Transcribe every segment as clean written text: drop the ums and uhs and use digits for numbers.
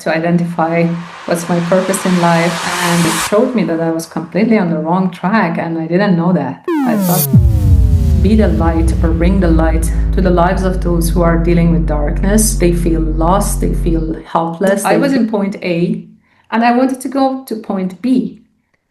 to identify what's my purpose in life, and it showed me that I was completely on the wrong track, and I didn't know that. I thought be the light or bring the light to the lives of those who are dealing with darkness. They feel lost, they feel helpless. I was in point A and I wanted to go to point B.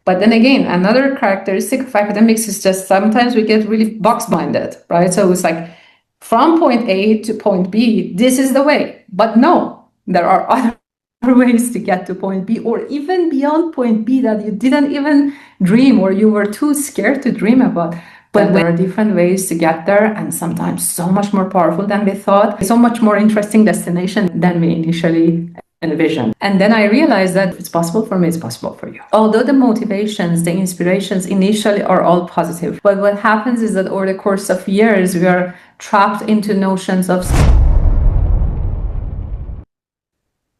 But then again, another characteristic of academics is just sometimes we get really box-minded, right? So it's like from point A to point B, this is the way. But no, there are other ways to get to point B, or even beyond point B that you didn't even dream or you were too scared to dream about. But there are different ways to get there, and sometimes so much more powerful than we thought, so much more interesting destination than we initially envisioned. And then I realized that if it's possible for me, it's possible for you. Although the motivations, the inspirations initially are all positive, but what happens is that over the course of years, we are trapped into notions of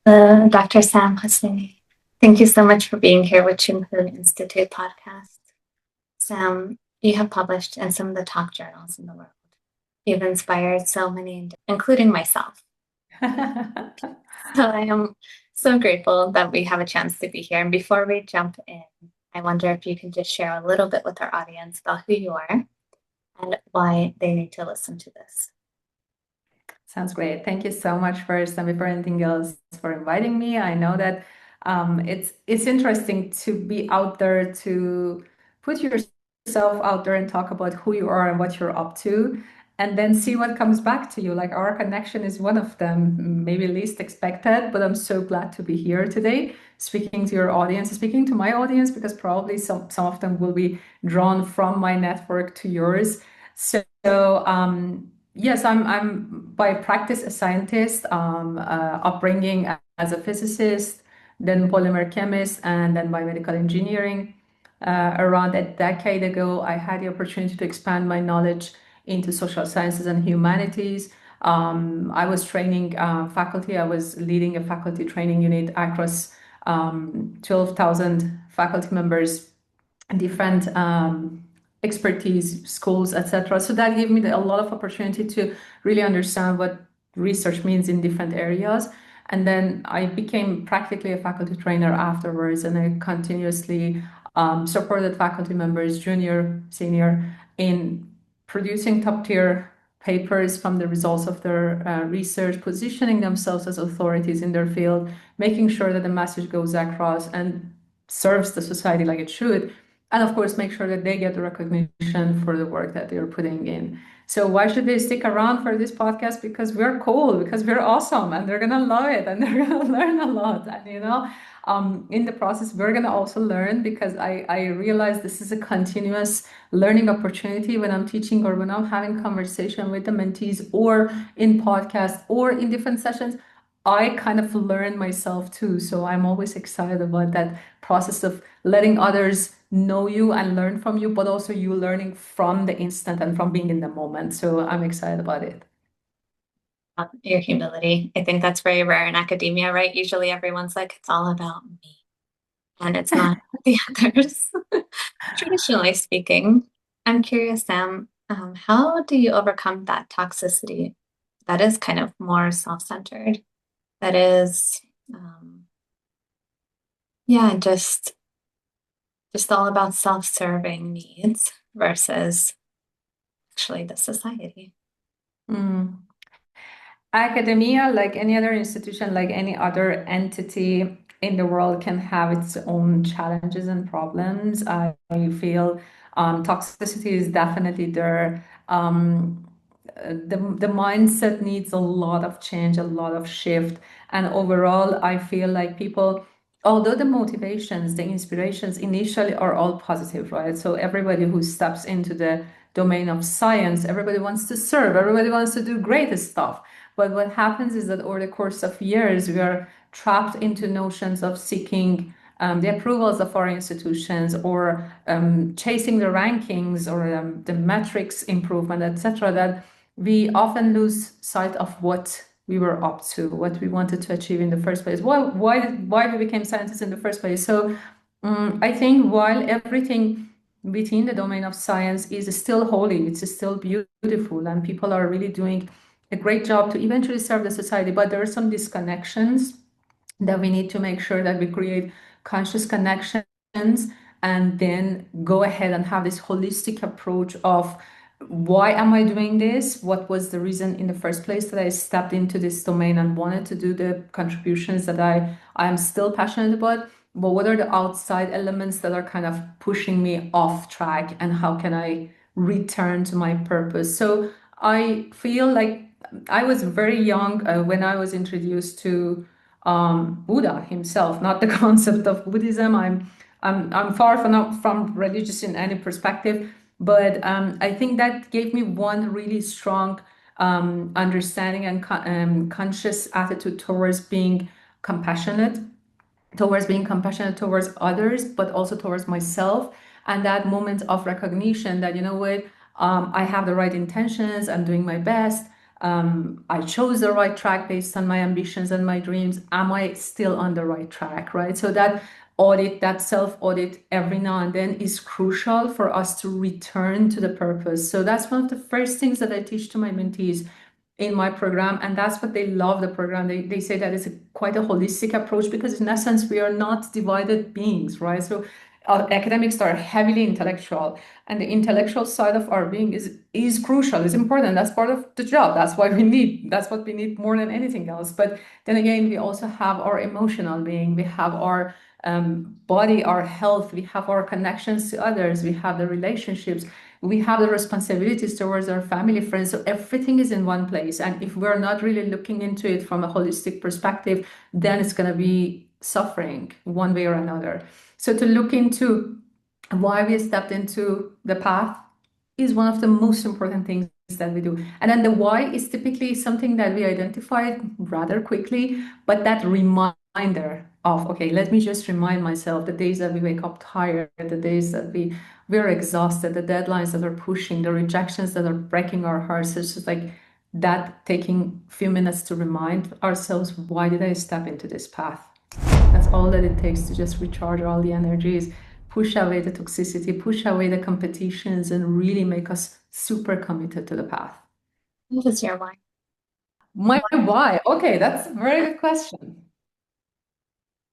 Dr. Sam Hosseini, thank you so much for being here with Chung Huong Institute podcast. Sam, you have published in some of the top journals in the world. You've inspired so many, including myself. So I am so grateful that we have a chance to be here. And before we jump in, I wonder if you can just share a little bit with our audience about who you are and why they need to listen to this. Sounds great. Thank you so much first, and before anything else, for inviting me. I know that it's interesting to be out there, to put yourself out there and talk about who you are and what you're up to, and then see what comes back to you. Like our connection is one of them, maybe least expected, but I'm so glad to be here today, speaking to your audience, speaking to my audience, because probably some of them will be drawn from my network to yours. So yes, I'm by practice a scientist, upbringing as a physicist, then polymer chemist, and then biomedical engineering. Around a decade ago, I had the opportunity to expand my knowledge into social sciences and humanities. I was training faculty. I was leading a faculty training unit across 12,000 faculty members, different expertise, schools, etc. So that gave me a lot of opportunity to really understand what research means in different areas. And then I became practically a faculty trainer afterwards, and I continuously supported faculty members, junior, senior, in producing top-tier papers from the results of their research, positioning themselves as authorities in their field, making sure that the message goes across and serves the society like it should, and of course make sure that they get the recognition for the work that they're putting in. So why should they stick around for this podcast? Because we're cool, because we're awesome, and they're gonna love it, and they're gonna learn a lot. And in the process, we're gonna also learn, because I realize this is a continuous learning opportunity when I'm teaching or when I'm having conversation with the mentees or in podcasts or in different sessions. I kind of learn myself too. So I'm always excited about that process of letting others know you and learn from you, but also you learning from the instant and from being in the moment. So I'm excited about it. Your humility. I think that's very rare in academia, right? Usually everyone's like, it's all about me. And it's not the others. Traditionally speaking, I'm curious, Sam, how do you overcome that toxicity that is kind of more self-centered? That is, just all about self-serving needs versus actually the society. Academia, like any other institution, like any other entity in the world, can have its own challenges and problems. I feel toxicity is definitely there. The mindset needs a lot of change, a lot of shift. And overall, I feel like people, although the motivations, the inspirations initially are all positive, right? So everybody who steps into the domain of science, everybody wants to serve, everybody wants to do great stuff. But what happens is that over the course of years, we are trapped into notions of seeking the approvals of our institutions, or chasing the rankings, or the metrics improvement, etc., that we often lose sight of what we were up to, what we wanted to achieve in the first place. Why we became scientists in the first place? So I think while everything within the domain of science is still holy, it's still beautiful, and people are really doing a great job to eventually serve the society, but there are some disconnections that we need to make sure that we create conscious connections and then go ahead and have this holistic approach of why am I doing this? What was the reason in the first place that I stepped into this domain and wanted to do the contributions that I am still passionate about? But what are the outside elements that are kind of pushing me off track, and how can I return to my purpose? So I feel like I was very young when I was introduced to Buddha himself, not the concept of Buddhism. I'm far from religious in any perspective, but I think that gave me one really strong understanding and conscious attitude towards being compassionate towards others, but also towards myself. And that moment of recognition that, you know what, I have the right intentions, I'm doing my best. I chose the right track based on my ambitions and my dreams. Am I still on the right track, right? So that audit, that self audit every now and then is crucial for us to return to the purpose. So that's one of the first things that I teach to my mentees in my program, and that's what they love the program. They say that it's quite a holistic approach, because in essence we are not divided beings, right? So academics are heavily intellectual, and the intellectual side of our being is crucial, is important. That's part of the job. That's what we need more than anything else. But then again, we also have our emotional being, we have our body, our health, we have our connections to others, we have the relationships, we have the responsibilities towards our family, friends. So everything is in one place. And if we're not really looking into it from a holistic perspective, then it's going to be suffering one way or another. So to look into why we stepped into the path is one of the most important things that we do. And then the why is typically something that we identify rather quickly, but that reminder of, okay, let me just remind myself the days that we wake up tired, the days that we're exhausted, the deadlines that are pushing, the rejections that are breaking our hearts. It's just like that, taking a few minutes to remind ourselves, why did I step into this path? That's all that it takes to just recharge all the energies, push away the toxicity, push away the competitions, and really make us super committed to the path. What was your why? My why? Okay, that's a very good question.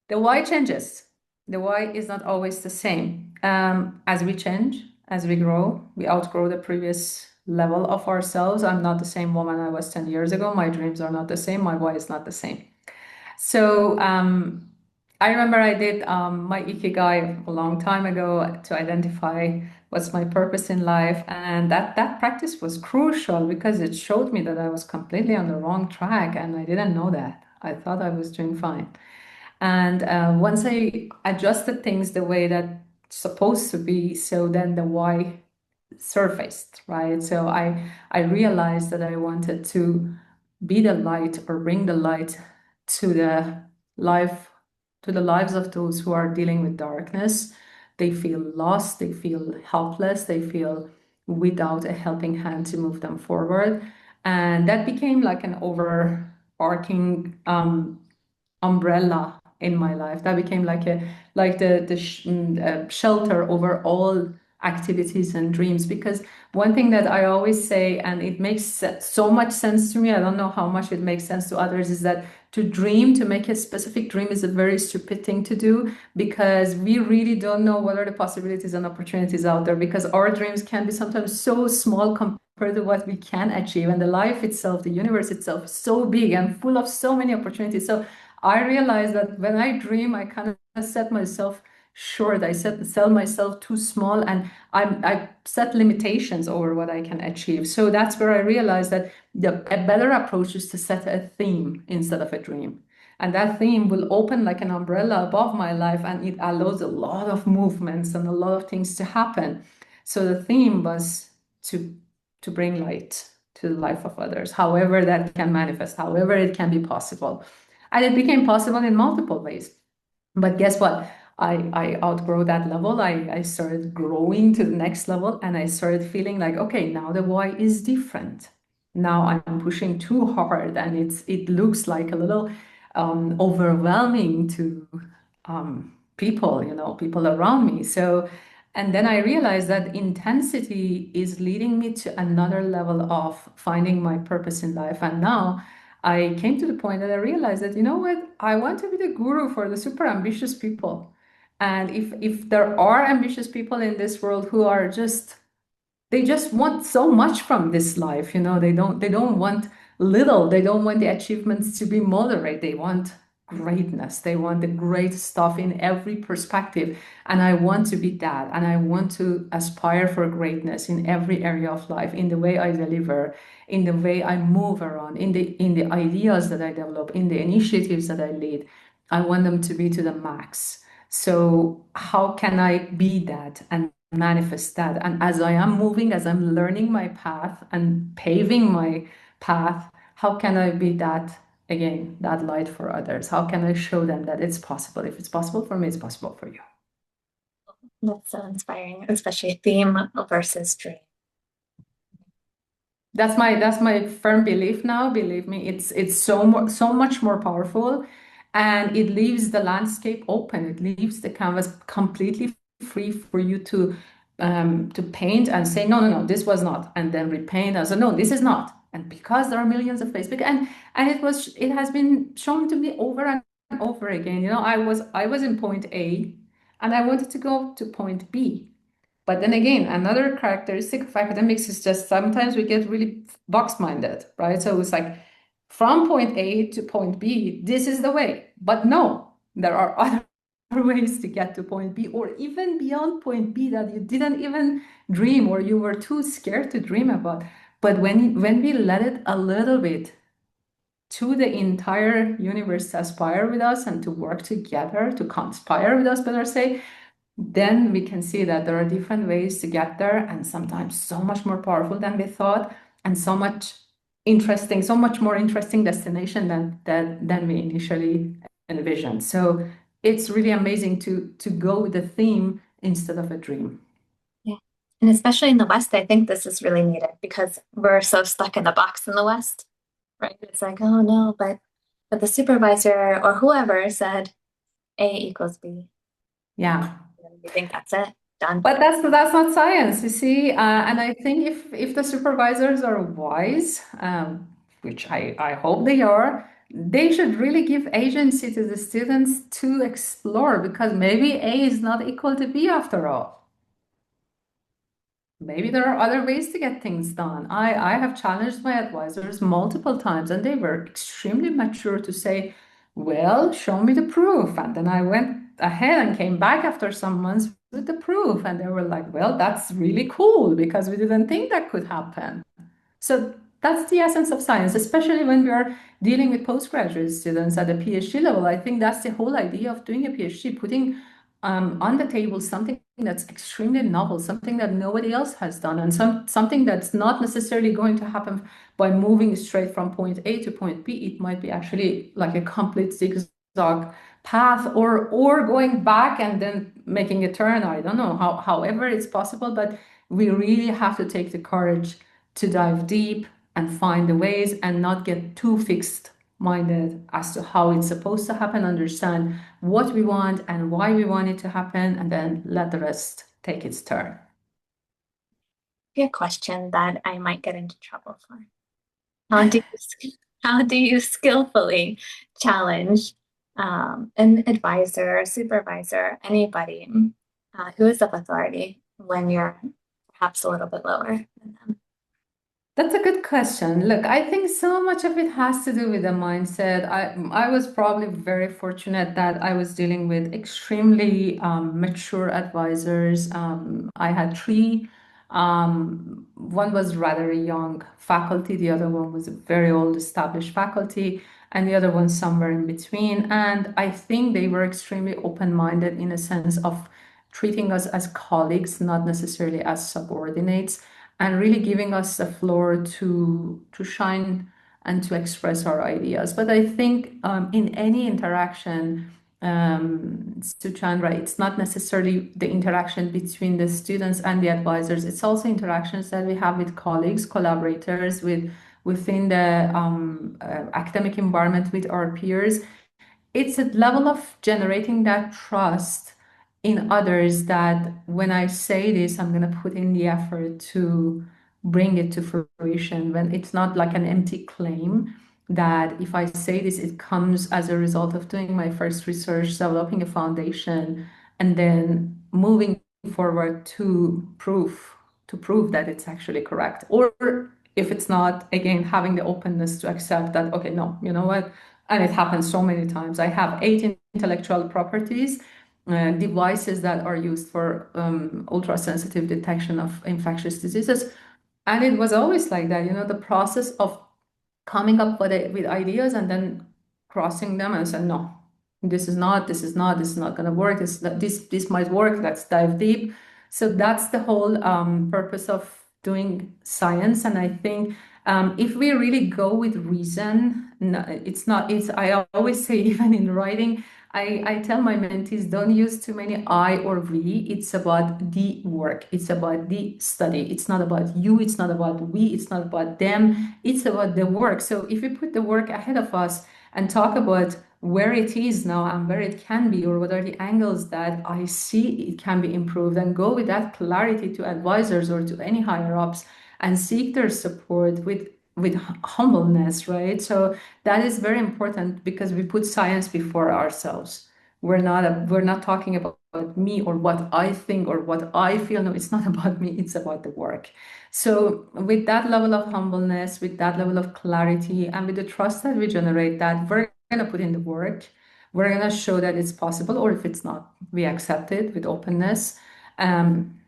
The why changes. The why is not always the same. As we change, as we grow, we outgrow the previous level of ourselves. I'm not the same woman I was 10 years ago. My dreams are not the same. My why is not the same. So I remember I did my Ikigai a long time ago to identify what's my purpose in life. And that practice was crucial, because it showed me that I was completely on the wrong track, and I didn't know that. I thought I was doing fine. And once I adjusted things the way that it's supposed to be, so then the why surfaced, right? So I realized that I wanted to be the light, or bring the light to the life to the lives of those who are dealing with darkness. They feel lost, they feel helpless, they feel without a helping hand to move them forward. And that became like an overarching umbrella in my life. That became like the shelter over all activities and dreams. Because one thing that I always say, and it makes so much sense to me, I don't know how much it makes sense to others, is that to dream, to make a specific dream, is a very stupid thing to do, because we really don't know what are the possibilities and opportunities out there, because our dreams can be sometimes so small compared to what we can achieve, and the life itself, the universe itself, is so big and full of so many opportunities. So I realized that when I dream, I kind of set myself short. Sell myself too small, and I set limitations over what I can achieve. So that's where I realized that a better approach is to set a theme instead of a dream. And that theme will open like an umbrella above my life, and it allows a lot of movements and a lot of things to happen. So the theme was to bring light to the life of others, however that can manifest, however it can be possible. And it became possible in multiple ways. But guess what? I outgrow that level. I started growing to the next level, and I started feeling like, okay, now the why is different. Now I'm pushing too hard, and it looks like a little overwhelming to people, people around me. So, and then I realized that intensity is leading me to another level of finding my purpose in life. And now I came to the point that I realized that, you know what, I want to be the guru for the super ambitious people. And if there are ambitious people in this world who are just they just want so much from this life, they don't want little, they don't want the achievements to be moderate, they want greatness, they want the great stuff in every perspective. And I want to be that, and I want to aspire for greatness in every area of life, in the way I deliver, in the way I move around, in the ideas that I develop, in the initiatives that I lead. I want them to be to the max. So how can I be that and manifest that? And as I am moving, as I'm learning my path and paving my path, how can I be that, again, that light for others? How can I show them that it's possible? If it's possible for me, it's possible for you. That's so inspiring, especially theme versus dream. That's my firm belief now. Believe me, it's so much more powerful, and it leaves the landscape open. It leaves the canvas completely free for you to paint and say, no, no, no, this was not, and then repaint and say, no, this is not. And because there are millions of Facebook, and it has been shown to me over and over again. I was in point A, and I wanted to go to point B. But then again, another characteristic of academics is just sometimes we get really box-minded, right? So it's like from point A to point B, this is the way. But no, there are other ways to get to point B, or even beyond point B that you didn't even dream or you were too scared to dream about. But when we let it a little bit to the entire universe to aspire with us and to work together, to conspire with us, better say, then we can see that there are different ways to get there, and sometimes so much more powerful than we thought, and so much more interesting destination than we initially envisioned. So it's really amazing to go with the theme instead of a dream. Yeah. And especially in the West, I think this is really needed because we're so stuck in the box in the West, right? It's like, oh no, but the supervisor or whoever said A equals B. Yeah. You think that's it? Done. But that's not science, you see. And I think if the supervisors are wise, which I hope they are, they should really give agency to the students to explore, because maybe A is not equal to B after all. Maybe there are other ways to get things done. I have challenged my advisors multiple times, and they were extremely mature to say, well, show me the proof. And then I went ahead and came back after some months with the proof. And they were like, well, that's really cool because we didn't think that could happen. So that's the essence of science, especially when we are dealing with postgraduate students at the PhD level. I think that's the whole idea of doing a PhD, putting on the table something that's extremely novel, something that nobody else has done, and something that's not necessarily going to happen by moving straight from point A to point B. It might be actually like a complete zigzag path, or going back and then making a turn. I don't know however it's possible, but we really have to take the courage to dive deep and find the ways and not get too fixed minded as to how it's supposed to happen, understand what we want and why we want it to happen, and then let the rest take its turn. A question that I might get into trouble for. How do you skillfully challenge an advisor, supervisor, anybody who is of authority when you're perhaps a little bit lower than them? That's a good question. Look, I think so much of it has to do with the mindset. I was probably very fortunate that I was dealing with extremely mature advisors. I had three. One was rather young faculty, the other one was a very old established faculty, and the other one somewhere in between. And I think they were extremely open-minded in a sense of treating us as colleagues, not necessarily as subordinates, and really giving us the floor to shine and to express our ideas. But I think in any interaction, Suchandra, it's not necessarily the interaction between the students and the advisors. It's also interactions that we have with colleagues, collaborators, within the academic environment, with our peers. It's a level of generating that trust in others that when I say this, I'm going to put in the effort to bring it to fruition, when it's not like an empty claim. that if I say this, it comes as a result of doing my first research, developing a foundation, and then moving forward to prove that it's actually correct. Or if it's not, again, having the openness to accept that, okay, no, you know what? And it happens so many times. I have 8 intellectual properties, devices that are used for ultra-sensitive detection of infectious diseases. And it was always like that, the process of coming up with ideas and then crossing them and saying, no, this is not going to work. This might work. Let's dive deep. So that's the whole purpose of doing science. And I think if we really go with reason, no, I always say, even in writing, I tell my mentees, don't use too many I or we. It's about the work. It's about the study. It's not about you. It's not about we. It's not about them. It's about the work. So if we put the work ahead of us and talk about where it is now and where it can be, or what are the angles that I see it can be improved, and go with that clarity to advisors or to any higher ups and seek their support with humbleness, right? So that is very important because we put science before ourselves. We're not talking about me or what I think or what I feel. No, it's not about me, it's about the work. So with that level of humbleness, with that level of clarity, and with the trust that we generate, that we're going to put in the work, we're going to show that it's possible, or if it's not, we accept it with openness. Um,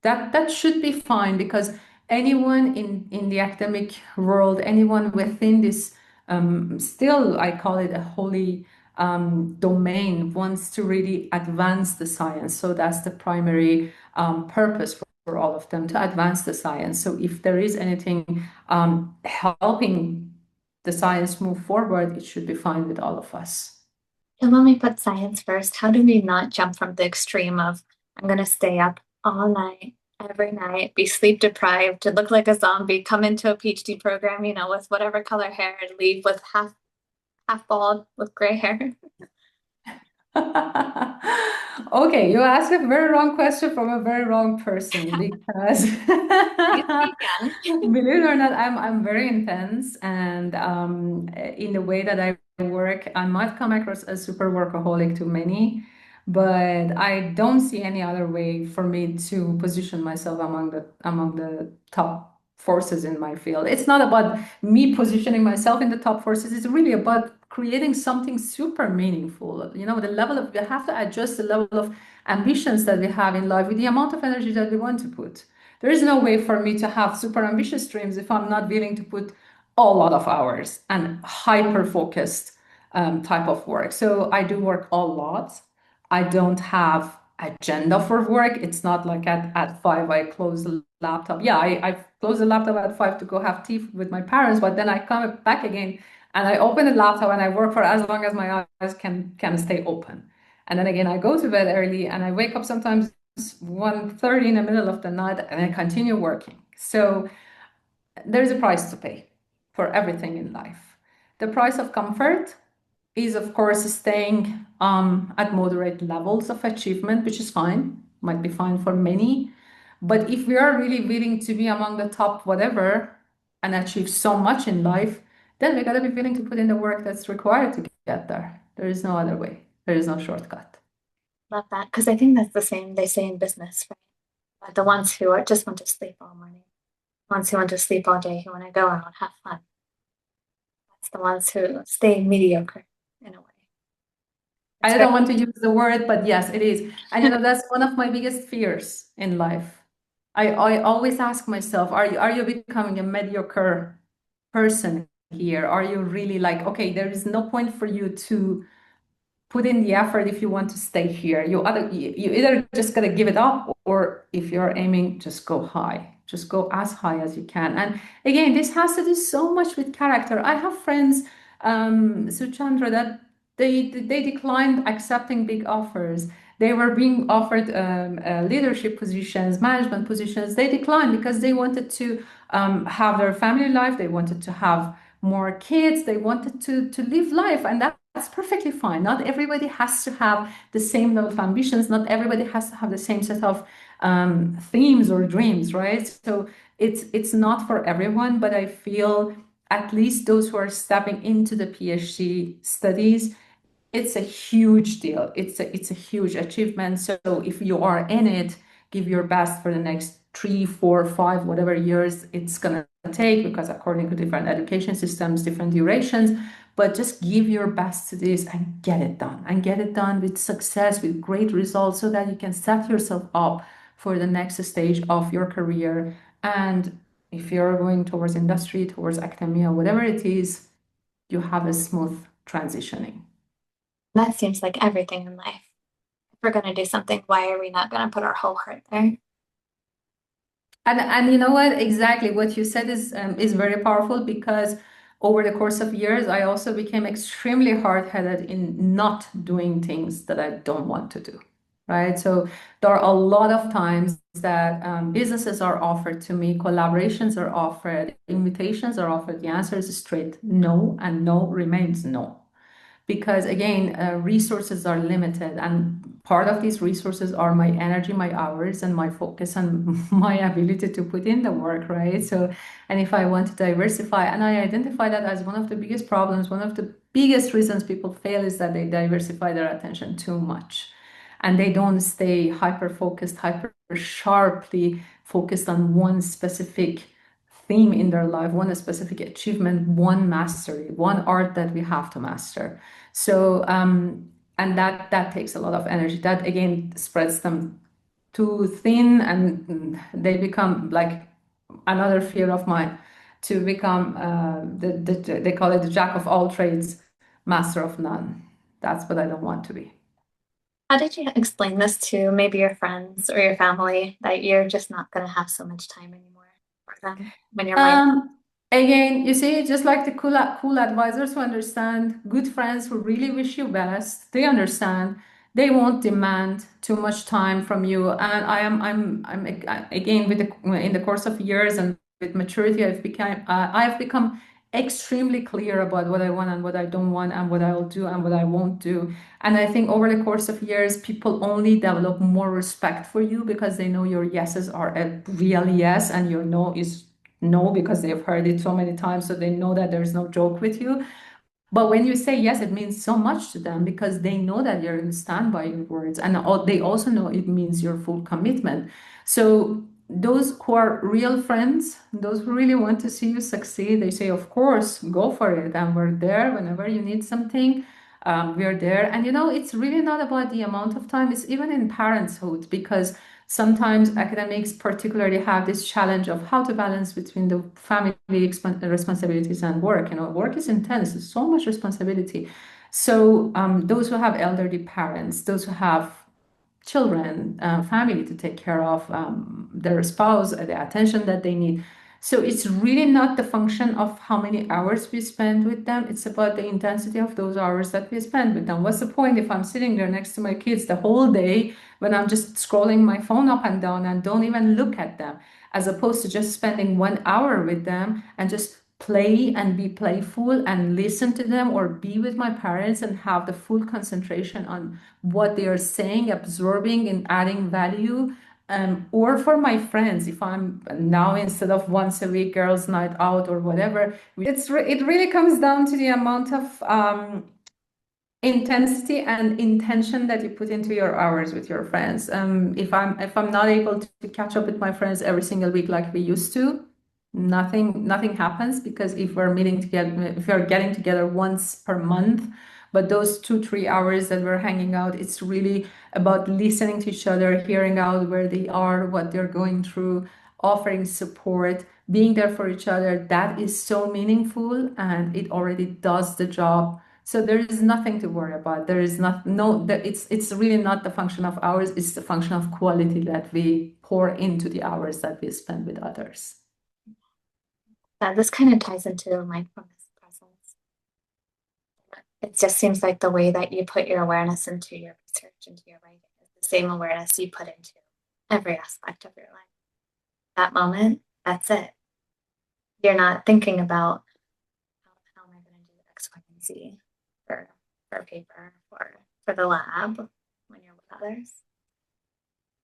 that should be fine, because anyone in the academic world, anyone within this, still I call it a holy domain, wants to really advance the science. So that's the primary purpose for all of them, to advance the science. So if there is anything helping the science move forward, it should be fine with all of us. And when we put science first, how do we not jump from the extreme of I'm going to stay up all night, every night, be sleep deprived, to look like a zombie, come into a PhD program, with whatever color hair, and leave with half bald with gray hair? Okay, you asked a very wrong question from a very wrong person, because You speak young. believe it or not, I'm very intense, and in the way that I work, I might come across as super workaholic to many, but I don't see any other way for me to position myself among the top forces in my field. It's not about me positioning myself in the top forces. It's really about creating something super meaningful. The level of, we have to adjust the level of ambitions that we have in life with the amount of energy that we want to put. There is no way for me to have super ambitious dreams if I'm not willing to put a lot of hours and hyper focused type of work. So I do work a lot. I don't have agenda for work. It's not like at 5 I close the laptop. Yeah, I close the laptop at 5 to go have tea with my parents, but then I come back again and I open the laptop and I work for as long as my eyes can stay open. And then again, I go to bed early and I wake up sometimes 1:30 in the middle of the night and I continue working. So there's a price to pay for everything in life. The price of comfort is, of course, staying at moderate levels of achievement, which is fine, might be fine for many. But if we are really willing to be among the top whatever and achieve so much in life, then we got to be willing to put in the work that's required to get there. There is no other way. There is no shortcut. Love that, because I think that's the same they say in business, right? But the ones who just want to sleep all morning, the ones who want to sleep all day, who want to go out and have fun, that's the ones who stay mediocre in a way. It's I very don't want to use the word, but yes, it is. And that's one of my biggest fears in life. I always ask myself, are you becoming a mediocre person here? Are you really like, okay, there is no point for you to put in the effort if you want to stay here. You either just gotta give it up, or if you're aiming, just go high. Just go as high as you can. And again, this has to do so much with character. I have friends, Suchandra, that they declined accepting big offers. They were being offered leadership positions, management positions. They declined because they wanted to have their family life. They wanted to have more kids. They wanted to live life, and that's perfectly fine. Not everybody has to have the same level of ambitions. Not everybody has to have the same set of themes or dreams, right? So it's not for everyone, but I feel at least those who are stepping into the PhD studies, it's a huge deal. It's a huge achievement. So if you are in it, give your best for the next 3, 4, 5, whatever years it's gonna take, because according to different education systems, different durations. But just give your best to this and get it done, and get it done with success, with great results, so that you can set yourself up for the next stage of your career. And if you're going towards industry, towards academia, whatever it is, you have a smooth transitioning. That seems like everything in life. If we're going to do something, why are we not going to put our whole heart there? And you know what? Exactly what you said is very powerful, because over the course of years, I also became extremely hard-headed in not doing things that I don't want to do, right? So there are a lot of times that businesses are offered to me, collaborations are offered, invitations are offered. The answer is straight no, and no remains no, because again, resources are limited, and part of these resources are my energy, my hours, and my focus, and my ability to put in the work, right? So, and if I want to diversify, and I identify that as one of the biggest problems, one of the biggest reasons people fail is that they diversify their attention too much, and they don't stay hyper focused, hyper sharply focused on one specific theme in their life, one specific achievement, one mastery, one art that we have to master. So, and that takes a lot of energy. That again spreads them too thin, and they become like another fear of mine, to become they call it the jack of all trades, master of none. That's what I don't want to be. How did you explain this to maybe your friends or your family, that you're just not going to have so much time anymore for them when your mind? Again, you see, just like the cool advisors who understand, good friends who really wish you best, they understand. They won't demand too much time from you. And I'm again, in the course of years and with maturity, I've become extremely clear about what I want and what I don't want, and what I'll do and what I won't do. And I think over the course of years, people only develop more respect for you, because they know your yeses are a real yes, and your no is no, because they've heard it so many times, so they know that there's no joke with you. But when you say yes, it means so much to them, because they know that you're going to stand by your words, and they also know it means your full commitment. So those who are real friends, those who really want to see you succeed, they say, of course, go for it, and we're there whenever you need something. We're there. And it's really not about the amount of time. It's even in parenthood, because sometimes academics particularly have this challenge of how to balance between the family responsibilities and work. Work is intense, it's so much responsibility. So those who have elderly parents, those who have children, family to take care of, their spouse, the attention that they need. So it's really not the function of how many hours we spend with them. It's about the intensity of those hours that we spend with them. What's the point if I'm sitting there next to my kids the whole day, when I'm just scrolling my phone up and down and don't even look at them, as opposed to just spending 1 hour with them and just play and be playful and listen to them, or be with my parents and have the full concentration on what they are saying, absorbing and adding value. Or for my friends, if I'm now, instead of once a week girls' night out or whatever, it really comes down to the amount of intensity and intention that you put into your hours with your friends. If I'm not able to catch up with my friends every single week like we used to, nothing happens, because if we're meeting together, if we're getting together once per month, but those 2-3 hours that we're hanging out, it's really about listening to each other, hearing out where they are, what they're going through, offering support, being there for each other. That is so meaningful, and it already does the job. So there is nothing to worry about. There is not no that it's really not the function of hours, it's the function of quality that we pour into the hours that we spend with others. This kind of ties into mindfulness presence. It just seems like the way that you put your awareness into your research, into your writing, is the same awareness you put into every aspect of your life. That moment, that's it. You're not thinking about how am I going to do X, Y, and Z for a paper or for the lab when you're with others.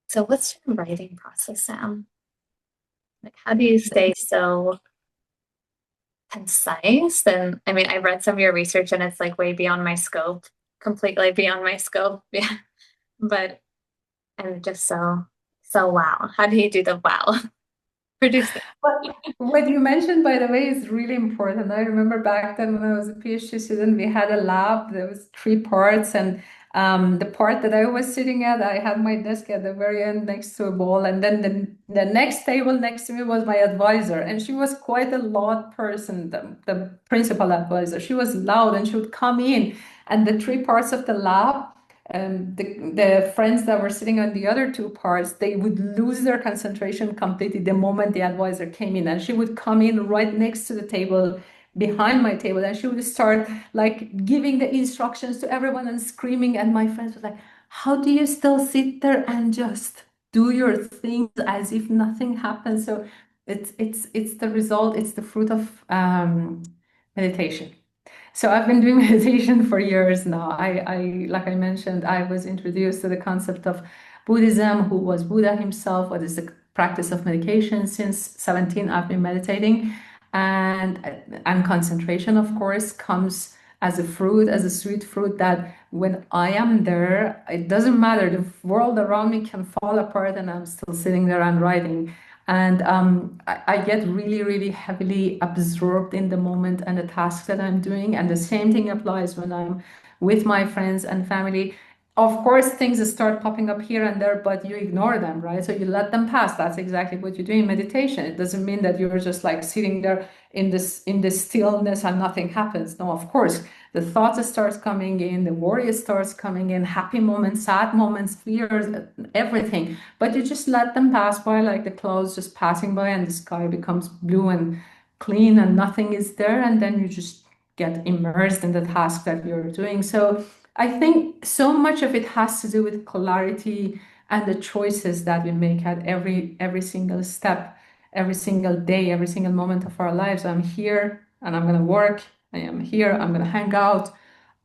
So what's your writing process, Sam? Like, how do you stay so concise. And I mean, I read some of your research and it's like way beyond my scope, completely beyond my scope. Yeah. But I'm just so wow. How do you do the wow? Produce it. But what you mentioned, by the way, is really important. I remember back then when I was a PhD student, we had a lab. There was three parts, and the part that I was sitting at, I had my desk at the very end next to a wall, and then the next table next to me was my advisor, and she was quite a loud person, the principal advisor. She was loud, and she would come in, and the three parts of the lab, the friends that were sitting on the other two parts, they would lose their concentration completely the moment the advisor came in. And she would come in right next to the table, behind my table, and she would start like giving the instructions to everyone and screaming. And my friends were like, how do you still sit there and just do your things as if nothing happened? So it's the result, it's the fruit of meditation. So I've been doing meditation for years now. Like I mentioned, I was introduced to the concept of Buddhism, who was Buddha himself, what is the practice of meditation. Since 17, I've been meditating. And concentration, of course, comes as a fruit, as a sweet fruit that when I am there, it doesn't matter. The world around me can fall apart and I'm still sitting there and writing. And I get really, really heavily absorbed in the moment and the tasks that I'm doing. And the same thing applies when I'm with my friends and family. Of course, things start popping up here and there, but you ignore them, right? So you let them pass. That's exactly what you do in meditation. It doesn't mean that you're just like sitting there in this stillness and nothing happens. No, of course, the thoughts starts coming in, the worry starts coming in, happy moments, sad moments, fears, everything. But you just let them pass by like the clouds just passing by, and the sky becomes blue and clean and nothing is there. And then you just get immersed in the task that you're doing. So I think so much of it has to do with clarity and the choices that we make at every single step, every single day, every single moment of our lives. I'm here and I'm gonna work. I am here, I'm gonna hang out.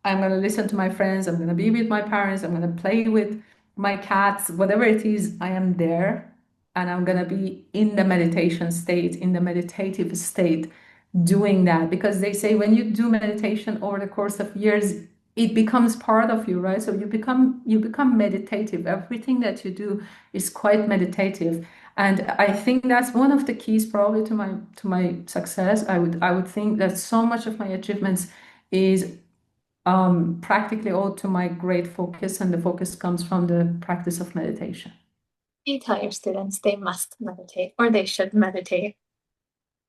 I'm going to listen to my friends. I'm going to be with my parents. I'm going to play with my cats, whatever it is, I am there. And I'm going to be in the meditation state, in the meditative state, doing that. Because they say when you do meditation over the course of years, it becomes part of you, right? So you become meditative. Everything that you do is quite meditative. And I think that's one of the keys probably to my success. I would think that so much of my achievements is practically all to my great focus, and the focus comes from the practice of meditation. You tell your students they must meditate or they should meditate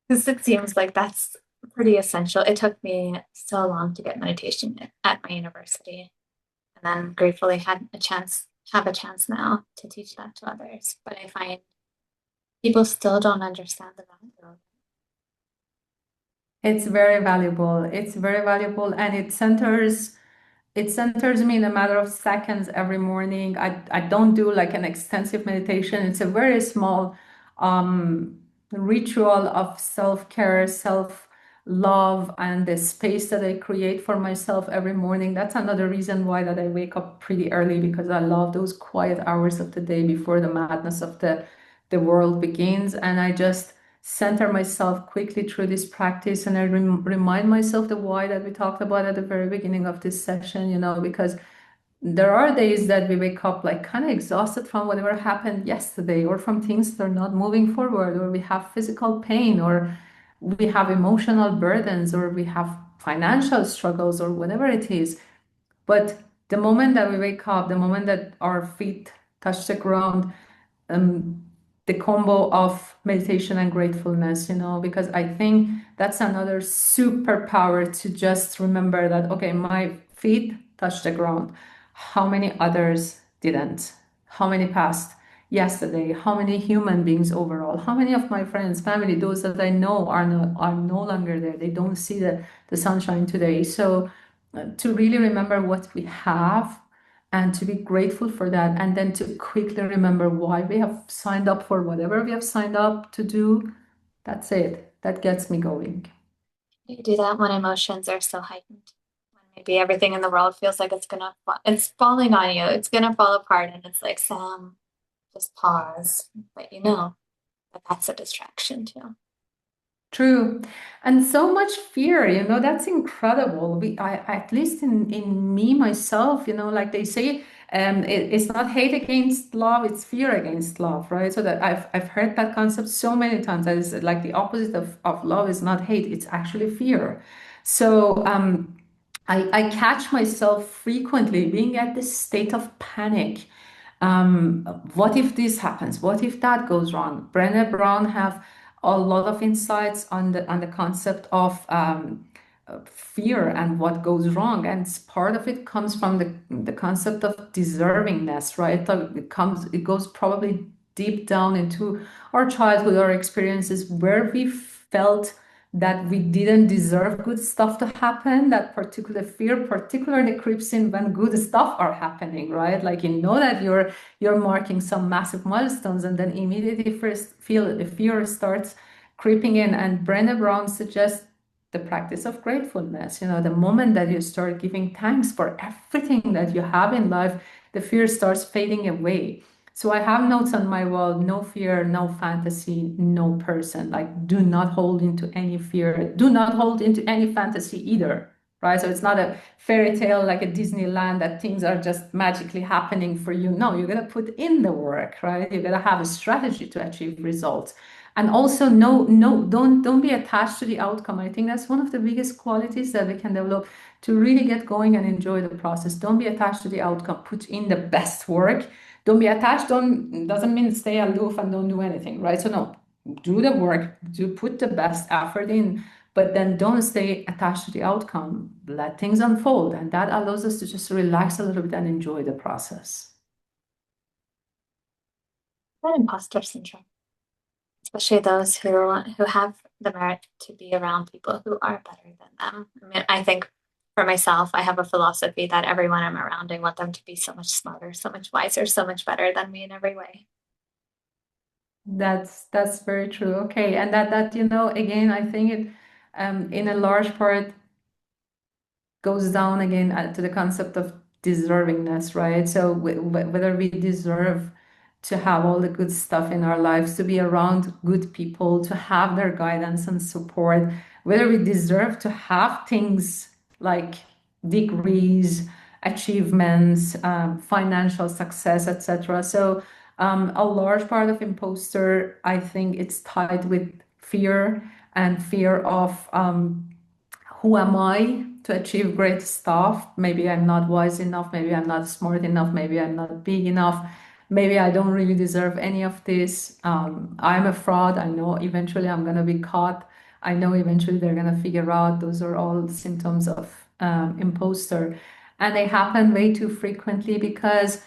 because it seems like that's pretty essential. It took me so long to get meditation at my university, and then gratefully have a chance now to teach that to others. But I find people still don't understand the value. It's very valuable. It's very valuable, and it centers me in a matter of seconds every morning. I don't do like an extensive meditation. It's a very small ritual of self-care, self-love, and the space that I create for myself every morning. That's another reason why that I wake up pretty early, because I love those quiet hours of the day before the madness of the world begins. And I just center myself quickly through this practice, and I remind myself the why that we talked about at the very beginning of this session, because there are days that we wake up like kind of exhausted from whatever happened yesterday, or from things that are not moving forward, or we have physical pain, or we have emotional burdens, or we have financial struggles, or whatever it is. But the moment that we wake up, the moment that our feet touch the ground, um, the combo of meditation and gratefulness, because I think that's another superpower, to just remember that, okay, my feet touched the ground. How many others didn't? How many passed yesterday? How many human beings overall? How many of my friends, family, those that I know are no longer there? They don't see the sunshine today. So to really remember what we have, and to be grateful for that, and then to quickly remember why we have signed up for whatever we have signed up to do. That's it. That gets me going. You do that when emotions are so heightened. When maybe everything in the world feels like it's falling on you. It's gonna fall apart, and it's like, Sam, just pause. But you know that that's a distraction too. True. And so much fear, that's incredible. At least in me, myself, like they say, it's not hate against love, it's fear against love, right? So that I've heard that concept so many times that it's like the opposite of love is not hate, it's actually fear. So I catch myself frequently being at this state of panic. What if this happens? What if that goes wrong? Brené Brown have a lot of insights on the concept of fear and what goes wrong, and part of it comes from the concept of deservingness, right? So it goes probably deep down into our childhood, our experiences where we felt that we didn't deserve good stuff to happen. That particular fear particularly creeps in when good stuff are happening, right? Like that you're marking some massive milestones, and then immediately first feel the fear starts creeping in. And Brené Brown suggests the practice of gratefulness. The moment that you start giving thanks for everything that you have in life, the fear starts fading away. So I have notes on my wall: no fear, no fantasy, no person. Like, do not hold into any fear. Do not hold into any fantasy either, right? So it's not a fairy tale like a Disneyland that things are just magically happening for you. No, you're gonna put in the work, right? You're gonna have a strategy to achieve results. And also, no, don't be attached to the outcome. I think that's one of the biggest qualities that we can develop to really get going and enjoy the process. Don't be attached to the outcome. Put in the best work. Don't be attached. Don't doesn't mean stay aloof and don't do anything, right? So no, do the work. Do put the best effort in, but then don't stay attached to the outcome. Let things unfold, and that allows us to just relax a little bit and enjoy the process. That imposter syndrome, especially those who have the merit to be around people who are better than them. I mean, I think for myself, I have a philosophy that everyone I'm around, I want them to be so much smarter, so much wiser, so much better than me in every way. That's very true. Okay, and that again, I think it in a large part goes down again to the concept of deservingness, right? So whether we deserve to have all the good stuff in our lives, to be around good people, to have their guidance and support, whether we deserve to have things like degrees, achievements, financial success, etc. So a large part of imposter, I think it's tied with fear, and fear of who am I to achieve great stuff? Maybe I'm not wise enough. Maybe I'm not smart enough. Maybe I'm not big enough. Maybe I don't really deserve any of this. I'm a fraud. I know eventually I'm going to be caught. I know eventually they're going to figure out. Those are all symptoms of imposter. And they happen way too frequently because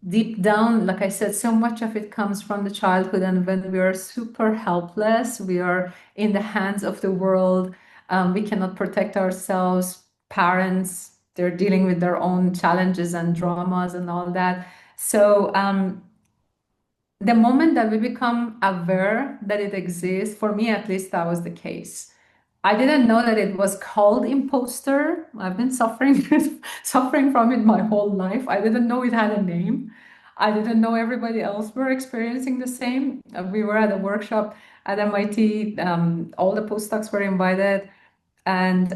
deep down, like I said, so much of it comes from the childhood. And when we are super helpless, we are in the hands of the world. We cannot protect ourselves. Parents, they're dealing with their own challenges and dramas and all that. So the moment that we become aware that it exists, for me at least, that was the case. I didn't know that it was called imposter. I've been suffering suffering from it my whole life. I didn't know it had a name. I didn't know everybody else were experiencing the same. We were at a workshop at MIT. All the postdocs were invited, and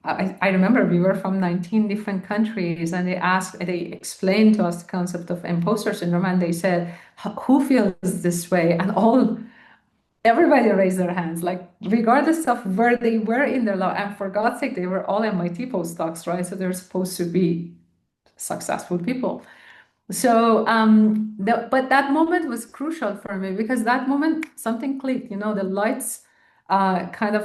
I remember we were from 19 different countries, and they explained to us the concept of imposter syndrome, and they said, "Who feels this way?" And everybody raised their hands, like regardless of where they were in their life. And for God's sake, they were all MIT postdocs, right? So they're supposed to be successful people. So, but that moment was crucial for me because that moment something clicked. The lights kind of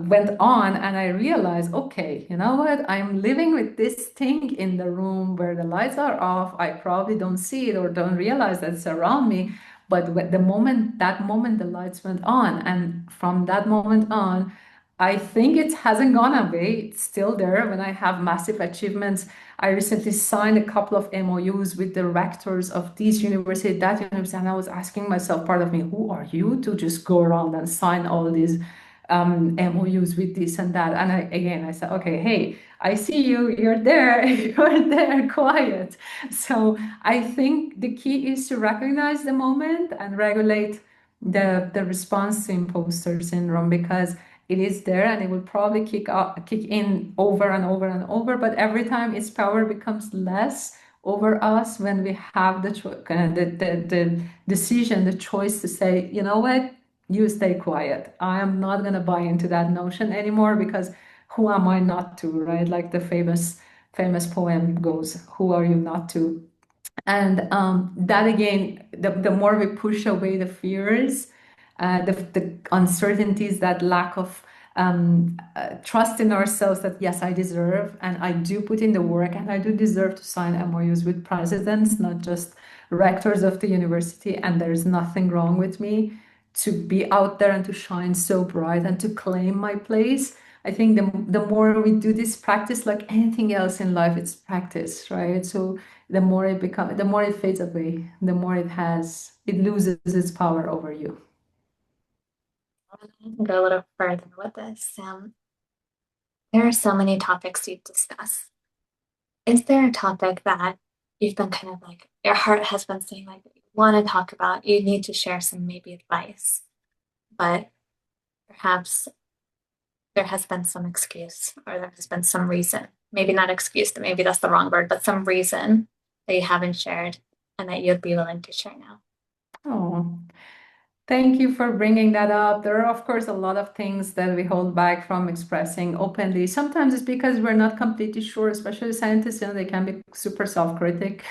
went on, and I realized, okay, you know what? I'm living with this thing in the room where the lights are off. I probably don't see it or don't realize that it's around me. But that moment, the lights went on, and from that moment on, I think it hasn't gone away. It's still there. When I have massive achievements, I recently signed a couple of MOUs with the rectors of this university, that university, and I was asking myself, part of me, who are you to just go around and sign all these MOUs with this and that? And I said, okay, hey, I see you, you're there, you're there, quiet. So I think the key is to recognize the moment and regulate the response to imposter syndrome, because it is there and it will probably kick in over and over and over. But every time its power becomes less over us when we have the decision, the choice to say, you know what, you stay quiet. I am not going to buy into that notion anymore, because who am I not to, right? Like the famous poem goes, who are you not to? And that again, the more we push away the fears, the uncertainties, that lack of trust in ourselves, that yes, I deserve and I do put in the work and I do deserve to sign MOUs with presidents, not just rectors of the university, and there's nothing wrong with me to be out there and to shine so bright and to claim my place. I think the more we do this practice, like anything else in life, it's practice, right? So the more it fades away, the more it loses its power over you. Go a little further with this. There are so many topics you've discussed. Is there a topic that you've been kind of like, your heart has been saying, like, you want to talk about, you need to share some maybe advice, but perhaps there has been some excuse or there has been some reason, maybe not excuse, but maybe that's the wrong word, but some reason that you haven't shared and that you'd be willing to share now? Oh, thank you for bringing that up. There are, of course, a lot of things that we hold back from expressing openly. Sometimes it's because we're not completely sure, especially scientists, they can be super self-critic.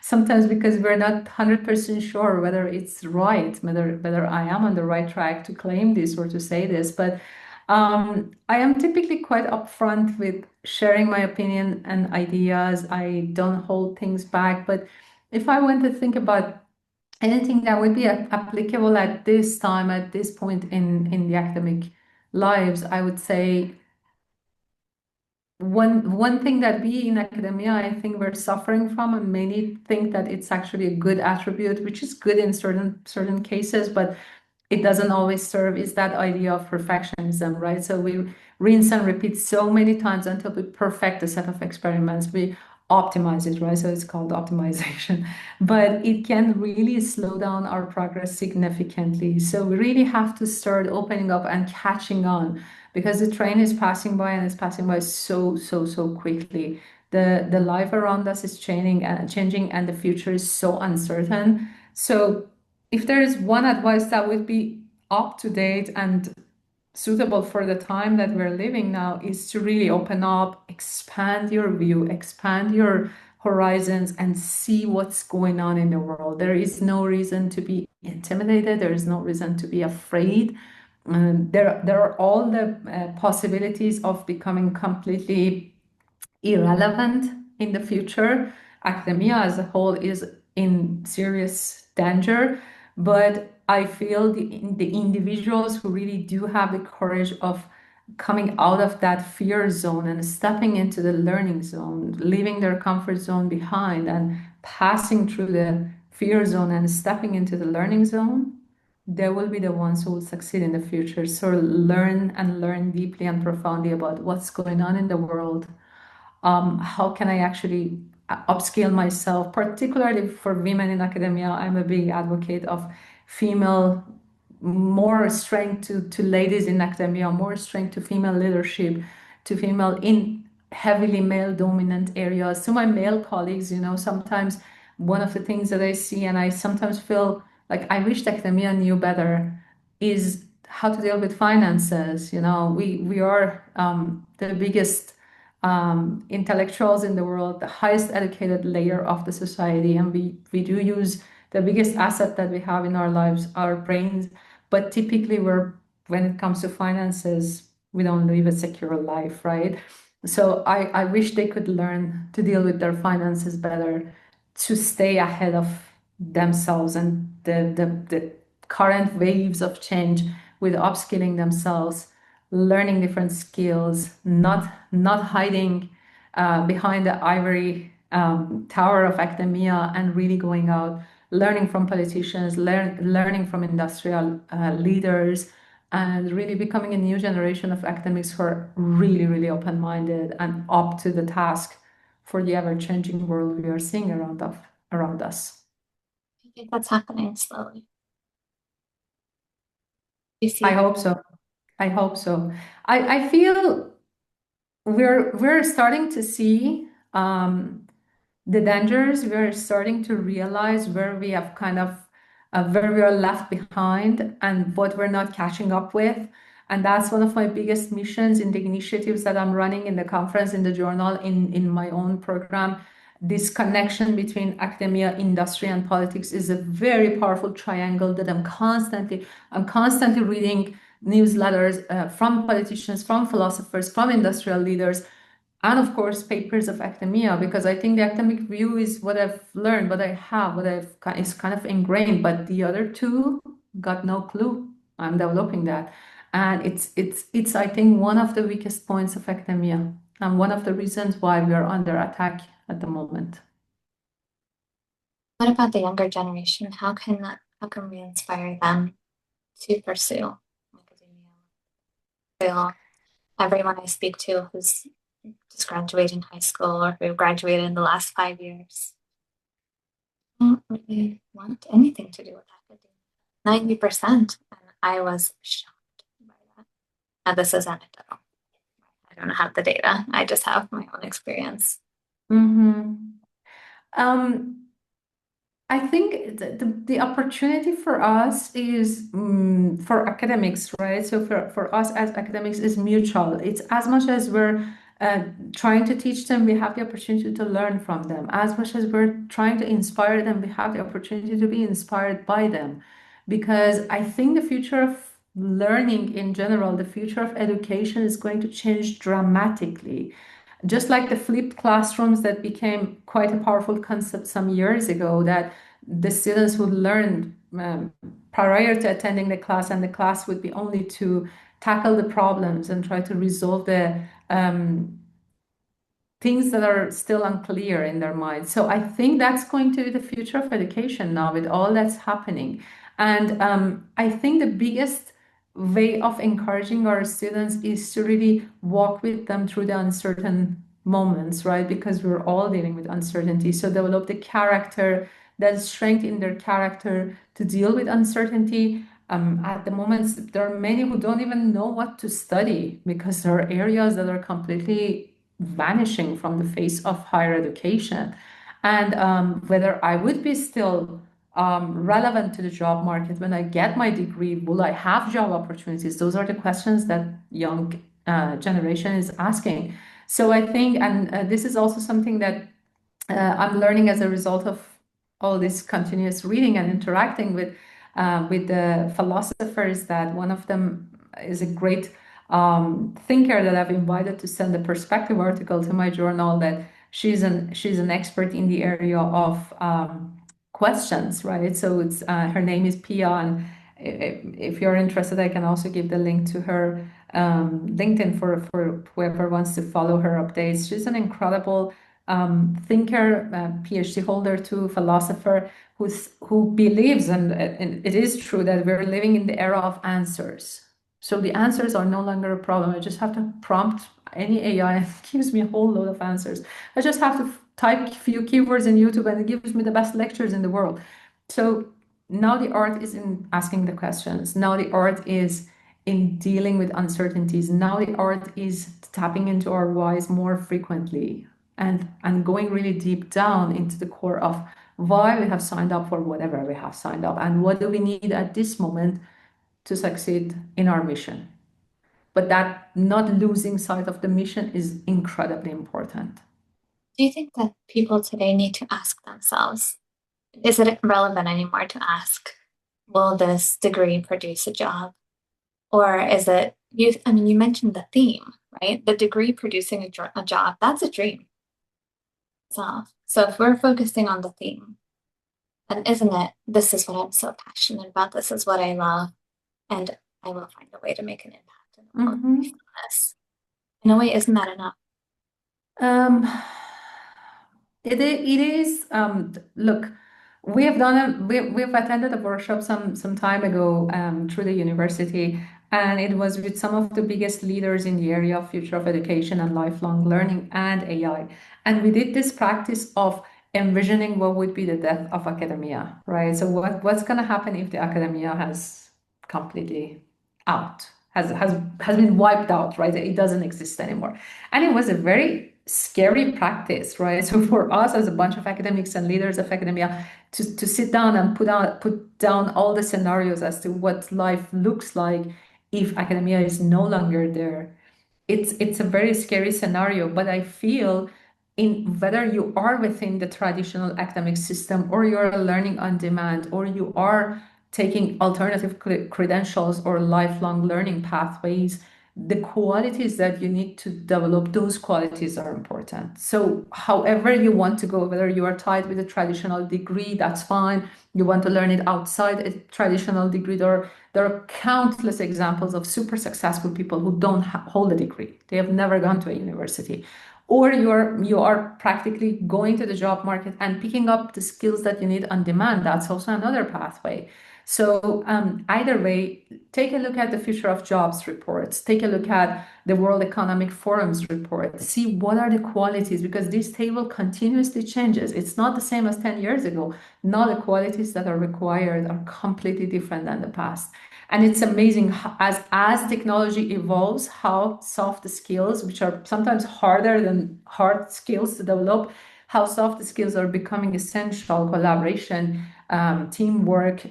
Sometimes because we're not 100% sure whether it's right, whether I am on the right track to claim this or to say this. But I am typically quite upfront with sharing my opinion and ideas. I don't hold things back. But if I want to think about anything that would be applicable at this time, at this point in the academic lives, I would say one thing that we in academia, I think we're suffering from, and many think that it's actually a good attribute, which is good in certain cases, but it doesn't always serve, is that idea of perfectionism, right? So we rinse and repeat so many times until we perfect a set of experiments. We optimize it, right? So it's called optimization, but it can really slow down our progress significantly. So we really have to start opening up and catching on, because the train is passing by and it's passing by so quickly. The life around us is changing, and the future is so uncertain. So if there is one advice that would be up to date and suitable for the time that we're living now, is to really open up, expand your view, expand your horizons, and see what's going on in the world. There is no reason to be intimidated. There is no reason to be afraid. There are all the possibilities of becoming completely irrelevant in the future. Academia as a whole is in serious danger, but I feel the individuals who really do have the courage of coming out of that fear zone and stepping into the learning zone, leaving their comfort zone behind and passing through the fear zone and stepping into the learning zone, they will be the ones who will succeed in the future. So learn deeply and profoundly about what's going on in the world. How can I actually upskill myself, particularly for women in academia. I'm a big advocate of female, more strength to ladies in academia, more strength to female leadership, to female in heavily male dominant areas. To my male colleagues, sometimes one of the things that I see, and I sometimes feel like I wish academia knew better, is how to deal with finances. We are the biggest intellectuals in the world, the highest educated layer of the society, and we do use the biggest asset that we have in our lives, our brains. But typically, when it comes to finances, we don't live a secure life, right? So I wish they could learn to deal with their finances better, to stay ahead of themselves and the current waves of change, with upskilling themselves, learning different skills, not hiding behind the ivory tower of academia, and really going out, learning from politicians, learning from industrial leaders, and really becoming a new generation of academics who are really, really open-minded and up to the task for the ever-changing world we are seeing around us. I think that's happening slowly. You I see, hope so. I hope so. I feel we're starting to see the dangers. We're starting to realize where we have kind of where we are left behind and what we're not catching up with. And that's one of my biggest missions in the initiatives that I'm running in the conference, in the journal, in my own program. This connection between academia, industry, and politics is a very powerful triangle that I'm constantly reading newsletters from politicians, from philosophers, from industrial leaders, and of course papers of academia, because I think the academic view is what I've learned, what I have, is kind of ingrained, but the other two got no clue. I'm developing that, and it's I think one of the weakest points of academia, and one of the reasons why we are under attack at the moment. what about the younger generation? How can we inspire them to pursue academia? Feel everyone I speak to who's just graduating high school or who graduated in the last 5 years don't really want anything to do with academia. 90%. And I was shocked by that. And this is anecdotal. I don't have the data. I just have my own experience. Mm-hmm. Um, I think the opportunity for us is for academics, right? So for us as academics is mutual. It's as much as we're trying to teach them, we have the opportunity to learn from them. As much as we're trying to inspire them, we have the opportunity to be inspired by them. Because I think the future of learning in general, the future of education is going to change dramatically. Just like the flipped classrooms that became quite a powerful concept some years ago, that the students would learn prior to attending the class, and the class would be only to tackle the problems and try to resolve the things that are still unclear in their minds. So I think that's going to be the future of education now with all that's happening. And I think the biggest way of encouraging our students is to really walk with them through the uncertain moments, right? Because we're all dealing with uncertainty. So develop the character, that strength in their character to deal with uncertainty. At the moment, there are many who don't even know what to study because there are areas that are completely vanishing from the face of higher education. And whether I would be still relevant to the job market when I get my degree, will I have job opportunities? Those are the questions that young generation is asking. So I think, and this is also something that I'm learning as a result of all this continuous reading and interacting with the philosophers, that one of them is a great thinker that I've invited to send a perspective article to my journal, that she's an expert in the area of questions, right? So it's her name is Pia, and if you're interested, I can also give the link to her LinkedIn for whoever wants to follow her updates. She's an incredible thinker, PhD holder too, philosopher, who believes, and it is true, that we're living in the era of answers. So the answers are no longer a problem. I just have to prompt any AI and it gives me a whole load of answers. I just have to type a few keywords in YouTube and it gives me the best lectures in the world. So now the art is in asking the questions. Now the art is in dealing with uncertainties. Now the art is tapping into our whys more frequently, and going really deep down into the core of why we have signed up for whatever we have signed up, and what do we need at this moment to succeed in our mission. But that not losing sight of the mission is incredibly important. Do you think that people today need to ask themselves, is it relevant anymore to ask, will this degree produce a job? Or is it, you mentioned the theme, right? The degree producing a job, that's a dream. So if we're focusing on the theme, then isn't it, this is what I'm so passionate about, this is what I love, and I will find a way to make an impact in the world based on this. In a way, isn't that enough? Um, it is, look, we've attended a workshop some time ago through the university, and it was with some of the biggest leaders in the area of future of education and lifelong learning and AI. And we did this practice of envisioning what would be the death of academia, right? So what's going to happen if the academia has completely out, has been wiped out, right? It doesn't exist anymore. And it was a very scary practice, right? So for us as a bunch of academics and leaders of academia to sit down and put down all the scenarios as to what life looks like if academia is no longer there, it's a very scary scenario. But I feel in whether you are within the traditional academic system or you're learning on demand or you are taking alternative credentials or lifelong learning pathways, the qualities that you need to develop, those qualities are important. So however you want to go, whether you are tied with a traditional degree, that's fine. You want to learn it outside a traditional degree, there are countless examples of super successful people who don't hold a degree. They have never gone to a university. Or you are practically going to the job market and picking up the skills that you need on demand. That's also another pathway. So either way, take a look at the Future of Jobs reports. Take a look at the World Economic Forum's report. See what are the qualities, because this table continuously changes. It's not the same as 10 years ago. Now the qualities that are required are completely different than the past. And it's amazing as technology evolves, how soft skills, which are sometimes harder than hard skills to develop, how soft skills are becoming essential: collaboration, teamwork,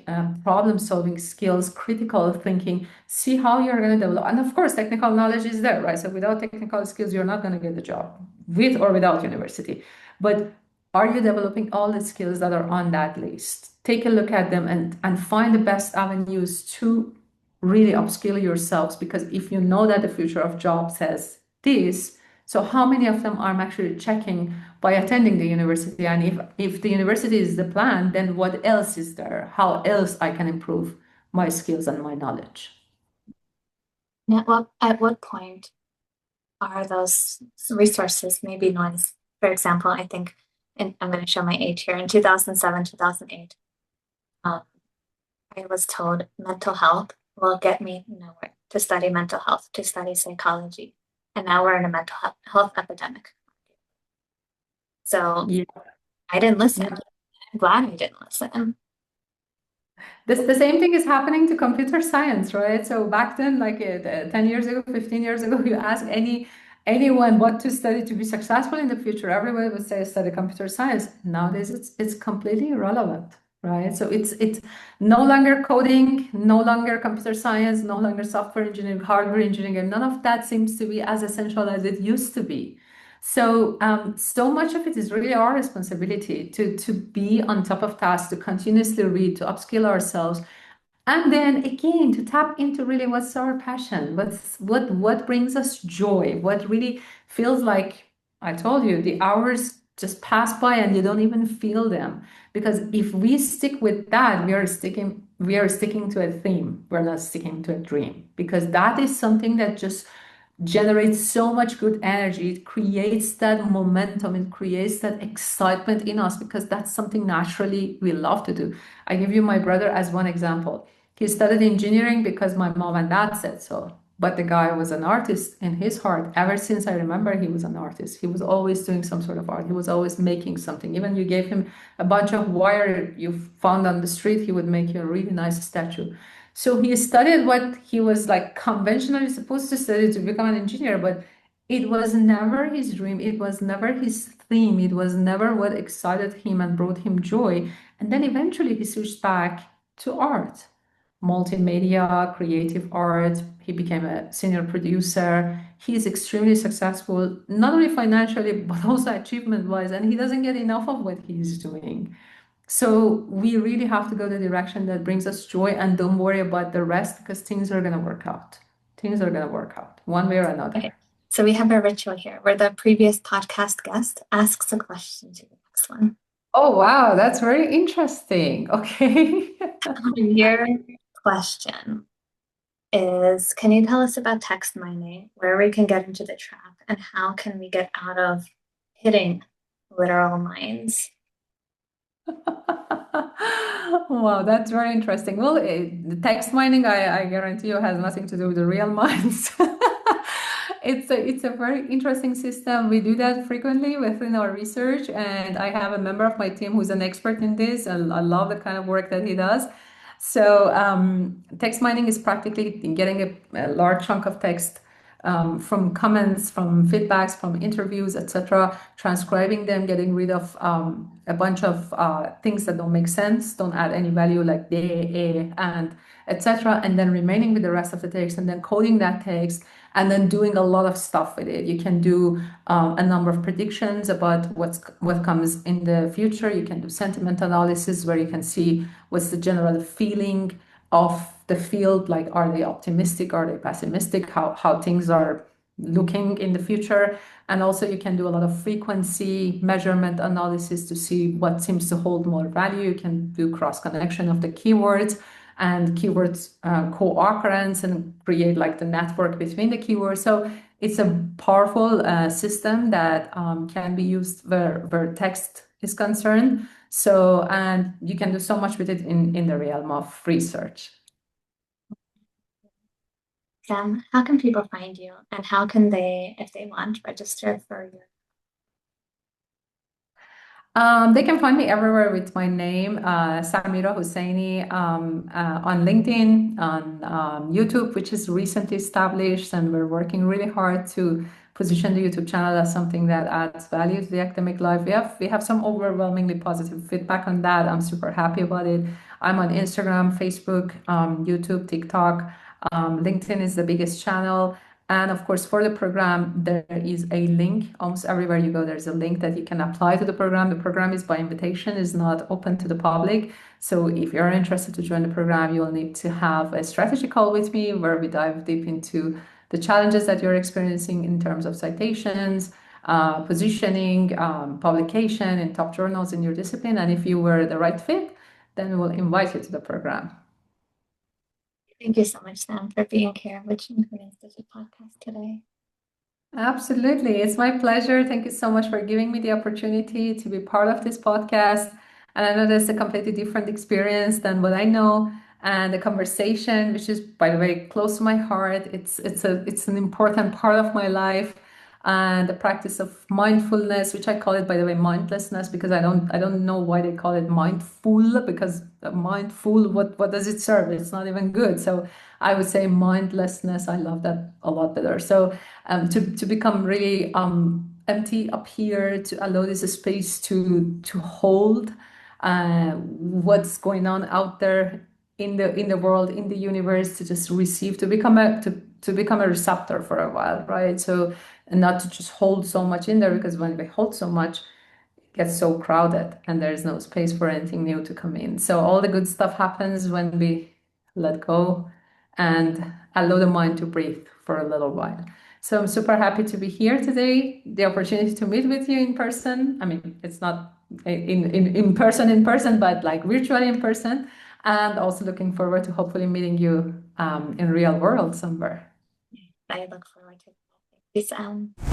problem-solving skills, critical thinking. See how you're going to develop. And of course, technical knowledge is there, right? So without technical skills, you're not going to get the job, with or without university. But are you developing all the skills that are on that list? Take a look at them and find the best avenues to really upskill yourselves. Because if you know that the future of jobs says this, so how many of them I'm actually checking by attending the university? And if the university is the plan, then what else is there? How else I can improve my skills and my knowledge? Now, well, at what point are those resources maybe noise? For example, I think, and I'm going to show my age here, in 2007, 2008, um, I was told mental health will get me nowhere, to study mental health, to study psychology. And now we're in a mental health epidemic. So Yeah. I didn't listen. Yeah. I'm glad I didn't listen. The same thing is happening to computer science, right? So back then, like 10 years ago, 15 years ago, you ask anyone what to study to be successful in the future, everybody would say study computer science. Nowadays, it's completely irrelevant, right? So it's no longer coding, no longer computer science, no longer software engineering, hardware engineering, and none of that seems to be as essential as it used to be. So, so much of it is really our responsibility to be on top of tasks, to continuously read, to upskill ourselves, and then again to tap into really what's our passion, what brings us joy, what really feels like, I told you, the hours just pass by and you don't even feel them. Because if we stick with that, we are sticking to a theme. We're not sticking to a dream, because that is something that just generates so much good energy. It creates that momentum, it creates that excitement in us, because that's something naturally we love to do. I give you my brother as one example. He studied engineering because my mom and dad said so. But the guy was an artist in his heart. Ever since I remember, he was an artist. He was always doing some sort of art. He was always making something. Even you gave him a bunch of wire you found on the street, he would make you a really nice statue. So he studied what he was like conventionally supposed to study to become an engineer, but it was never his dream. It was never his theme. It was never what excited him and brought him joy. And then eventually he switched back to art, multimedia, creative art. He became a senior producer. He is extremely successful, not only financially, but also achievement-wise, and he doesn't get enough of what he's doing. So we really have to go the direction that brings us joy and don't worry about the rest, because things are going to work out. Things are going to work out one way or Okay. another. So we have a ritual here where the previous podcast guest asks a question to the next one. Oh, wow. That's very interesting. Okay. Your question is, can you tell us about text mining, where we can get into the trap, and how can we get out of hitting literal mines? Wow, that's very interesting. Well, the text mining, I guarantee you, has nothing to do with the real mines. It's a very interesting system. We do that frequently within our research, and I have a member of my team who's an expert in this, and I love the kind of work that he does. So text mining is practically getting a large chunk of text from comments, from feedbacks, from interviews, etc., transcribing them, getting rid of a bunch of things that don't make sense, don't add any value, like de, and etc., and then remaining with the rest of the text, and then coding that text, and then doing a lot of stuff with it. You can do a number of predictions about what comes in the future. You can do sentiment analysis, where you can see what's the general feeling of the field, like are they optimistic, are they pessimistic, how things are looking in the future. And also you can do a lot of frequency measurement analysis to see what seems to hold more value. You can do cross connection of the keywords and keywords co-occurrence and create like the network between the keywords. So it's a powerful system that can be used where text is concerned. So, and you can do so much with it in the realm of research. Sam, how can people find you, and how can they, if they want, register for your? They can find me everywhere with my name, Samira Hosseini, on LinkedIn, on YouTube, which is recently established, and we're working really hard to position the YouTube channel as something that adds value to the academic life. We have some overwhelmingly positive feedback on that. I'm super happy about it. I'm on Instagram, Facebook, YouTube, TikTok. LinkedIn is the biggest channel. And of course, for the program, there is a link. Almost everywhere you go, there's a link that you can apply to the program. The program is by invitation, is not open to the public. So if you're interested to join the program, you'll need to have a strategy call with me where we dive deep into the challenges that you're experiencing in terms of citations, positioning, publication in top journals in your discipline. And if you were the right fit, then we'll invite you to the program. Thank you so much, Sam, for being here with Chung Huong Institute podcast today. Absolutely. It's my pleasure. Thank you so much for giving me the opportunity to be part of this podcast. And I know that's a completely different experience than what I know. And the conversation, which is, by the way, close to my heart, it's an important part of my life. And the practice of mindfulness, which I call it, by the way, mindlessness, because I don't know why they call it mindful, because mindful, what does it serve? It's not even good. So I would say mindlessness. I love that a lot better. So to become really empty up here, to allow this space to hold what's going on out there in the world, in the universe, to just receive, to become a receptor for a while, right? So, and not to just hold so much in there, because when we hold so much, it gets so crowded and there's no space for anything new to come in. So all the good stuff happens when we let go and allow the mind to breathe for a little while. So I'm super happy to be here today. The opportunity to meet with you in person. I mean, it's not in person, but like virtually in person. And also looking forward to hopefully meeting you in real world somewhere. I look forward to that. Thank you, Sam.